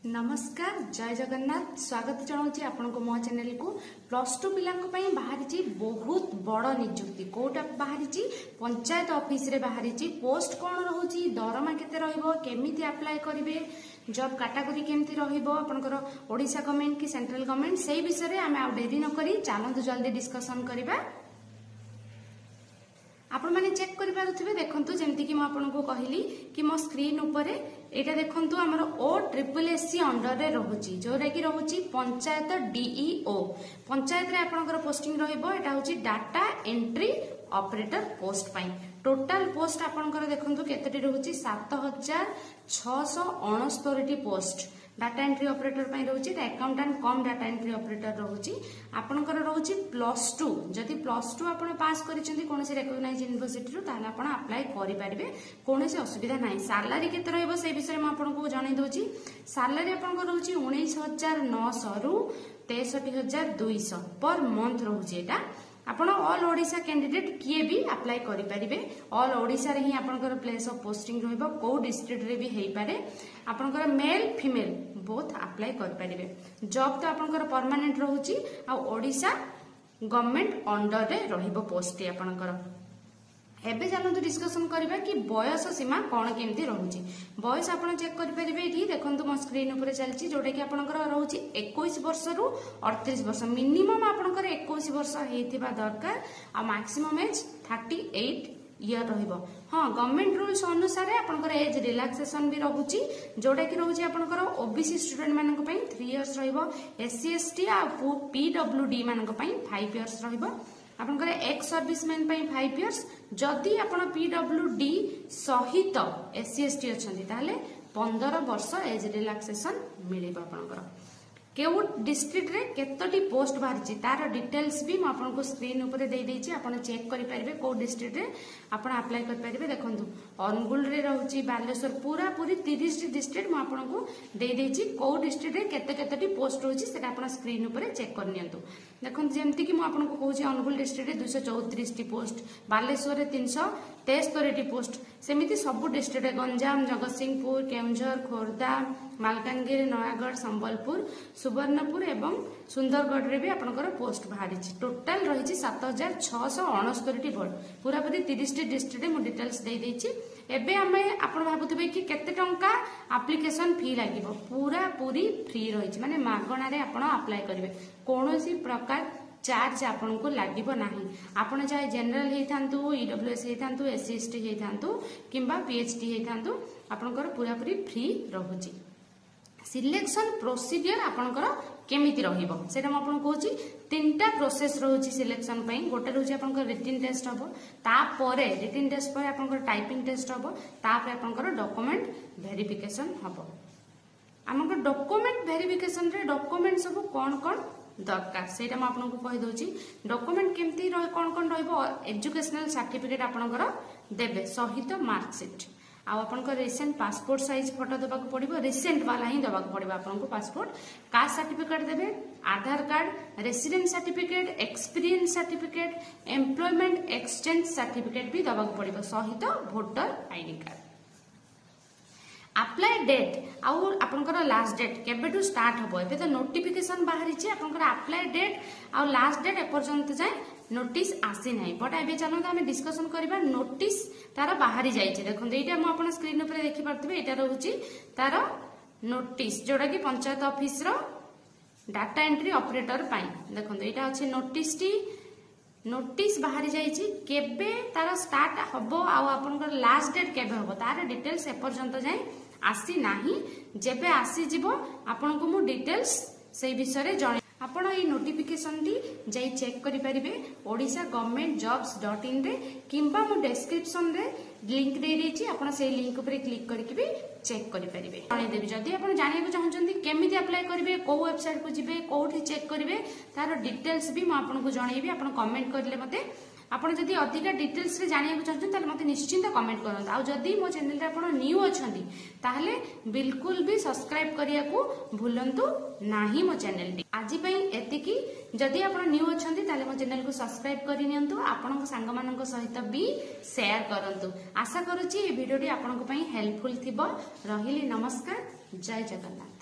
नमस्कार जय जगन्नाथ स्वागत जनाऊँ आपण को मो चैनल को प्लस टू पिला बाहरी बहुत बड़ निजुक्ति कौटा बाहरी पंचायत ऑफिस रे बाहरी पोस्ट कौन रोचे दरमा केते रहिबो केमिति अप्लाई करिवे जॉब कैटेगरी केमती रहिबो आपनकर ओडिशा गवर्नमेंट की सेंट्रल गवर्नमेंट सेही विषय रे आमे आ डेरी न करी चलंतु जल्दी डिस्कशन करिबा। आपण माने चेक करि पारुथिबे देखंतु जेमति कि म आपनको कहली कि मो स्क्रीन ऊपर एटा देखंतु हमर OSSC अंडर रे रहूची जोरा कि रहूची पंचायत DEO पंचायत रे आपनकर पोस्टिंग रहिबो एटा होची डाटा एंट्री ऑपरेटर पोस्ट पाई टोटल पोस्ट आपनकर देखंतु केतेटी रहूची 7669 पोस्ट डाटा एंट्री ऑपरेटर पाई रहूची accountant cum data entry operator रहूची आपनकर रहूची +2 जदि +2 आपण पास करिसेंती कोनोसी रिकॉग्नाइज्ड यूनिवर्सिटी रो ताला आपण अप्लाई करि परिबे कोनोसी असुविधा नाही। सैलरी केते रहइबो से विषय में आपनको जणाई दोची सैलरी आपनको रहूची 19900 रु 63200 पर मंथ रहूची एटा आपण ऑल ओडिशा कैंडिडेट किए भी अप्लाई करि परिबे ऑल ओडिशा रे ही आपनकर प्लेस ऑफ पोस्टिंग रहइबो को डिस्ट्रिक्ट रे भी हेई पारे आपनकर मेल फीमेल बोथ अप्लाई करि परिबे जॉब तो आपनकर परमानेंट रहूची आ ओडिशा गवर्नमेंट अंडर रे रहिबो पोस्ट आपनकर। एबे चलंतु डिस्कशन करबा कि बयस सीमा कोन केमती रहूची बयस आपण चेक करि परिबे एठी देखंतु मो स्क्रीन ऊपर चलची जोटा कि आपनकर रहूची 21 वर्ष रु 38 वर्ष मिनिमम आपनकर 21 वर्ष हेथिबा दरकार आ मैक्सिमम एज 38 ईयर रहिबो। हां गवर्नमेंट रूल्स अनुसार आपनकर एज रिलैक्सेशन भी रहूची जोटा कि रहूची आपनकर ओबीसी स्टूडेंट मानक पई 3 इयर्स रहिबो एससी एसटी आ पीडब्ल्यूडी मानक पई 5 इयर्स रहिबो आपनकर एक्स सर्विसमैन पई 5 इयर्स जदि आपण पीडब्ल्यूडी सहित एससी एसटी अछंती ताले 15 वर्ष एज रिलैक्सेशन मिलिबो आपनकर। केउ डिस्ट्रिक्ट रे केतोटी पोस्ट बाहरिची तार डिटेल्स भी म आपनको स्क्रीन ऊपर दे देछि आपण चेक करि परिबे को डिस्ट्रिक्ट रे आपण अप्लाई करि परिबे देखंतु अनुगुल रे रहउची बालेश्वर पूरा पूरी 30 डिस्ट्रिक्ट म आपनको दे देछि को डिस्ट्रिक्ट रे केतोटी पोस्ट रहउची सेटा आपण स्क्रीन ऊपर चेक कर नियंतु देखंतु जेमति कि म आपनको कहउची अनुगुल डिस्ट्रिक्ट रे 234 टी पोस्ट बालेश्वर रे 373 टी पोस्ट सेमिति सब डिस्ट्रिक्ट रे गंजाम जगतसिंहपुर केउंझर खोरदा मालकानगिरी नयागढ़ संबलपुर सुवर्णपुर एवं सुंदरगढ़ रे भी आपनकर पोस्ट बाहरी टोटल रही 7669 टी बोर्ड पूरा पूरी 30 टी डिस्ट्रिक्ट मु डिटेल्स दे देछि। एबे हमें आपण भाबुतबे कि केते टंका एप्लीकेशन फी लागिबो पूरा पूरी फ्री रही माने मागणा रे आपण अप्लाई करिवे कोनोसी प्रकार चार्ज आपन को लागिबो नाही आपण चाहे जनरल हेई थांतु ईडब्ल्यूएस हेई थांतु एससी एसटी हेई थांतु किंबा पीएचडी हेई थांतु आपनकर पूरा पूरी फ्री रहूची। सिलेक्शन प्रोसीजर आपनकर केमिति रहिबो सेटा म आपन कहूची तीनटा प्रोसेस रहूची सिलेक्शन पई गोटे रहूची आपनकर रिटन टेस्ट हबो तापरे रिटन टेस्ट पर आपनकर टाइपिंग टेस्ट हबो तापरे आपनकर डॉक्यूमेंट वेरिफिकेशन हबो। हमकर डॉक्यूमेंट वेरिफिकेशन रे डॉक्यूमेंट सब कोन कोन दरकार सेटा म आपन को कहि दोची डॉक्यूमेंट केमती रह कोन रहइबो एजुकेशनल सर्टिफिकेट आपनकर देबे सहित मार्कशीट आ आपनकर रिसेंट पासपोर्ट साइज फोटो देबाक पड़िबो रिसेंट वाला ही देबाक पड़िबो आपनको पासपोर्ट कास्ट सर्टिफिकेट देबे Aadhaar card resident certificate experience certificate employment exchange certificate भी देबाक पड़िबो सहित voter ID card. Apply date आउ आपनकर लास्ट डेट केबेटू स्टार्ट हबो एबे तो नोटिफिकेशन बाहरी छि आपनकर अप्लाई डेट आउ लास्ट डेट एपर्यंत जाय नोटिस आसी नाही बट एबे चलंत हम डिस्कशन करबा नोटिस तार बाहरी जाय छि देखन एटा हम अपन स्क्रीन ऊपर देखि परतबे एटा रहउछि तार नोटिस जोडा कि पंचायत ऑफिस रो डाटा एंट्री ऑपरेटर पाई देखन एटा अछि नोटिस टी नोटिस बाहरी जाइछि केबे तार स्टार्ट हबो आ आपनकर लास्ट डेट केबे हबो तार डिटेल्स एपर्यंत जाय आसी नाही जेबे आसी जिवो आपनको मु डिटेल्स सेही विषय रे जणे आपण ए नोटिफिकेशन टी जाई चेक करि परिबे ओडिशा गवर्नमेंट jobs.in रे किंबा मु डिस्क्रिप्शन रे लिंक दे देछि आपण से लिंक ऊपर क्लिक करके भी चेक करि परिबे जणे देबी जदी आपण जानिया को चाहउछंती केमिति अप्लाई करिवे को वेबसाइट को जिबे कोठी चेक करिवे तार डिटेल्स भी म आपन को जणैबी आपण कमेंट करले मते आपण जदी अधिका डिटेल्स रे जानिया को चाहउछन ताले मते निश्चिंत कमेंट करन आ जदी मो चैनल रे आपण न्यू अछंती ताले बिल्कुल भी सब्सक्राइब करिया को भूलंतु नाही मो चैनल टी आजि पई एतिकी जदी आपण न्यू अछंती ताले मो चैनल को सब्सक्राइब करि नियंतु आपन संग मानक सहित भी शेयर करंतु आशा करूची ए वीडियो टी आपन को पई हेल्पफुल थिबो रहिली नमस्कार जय जगन्नाथ।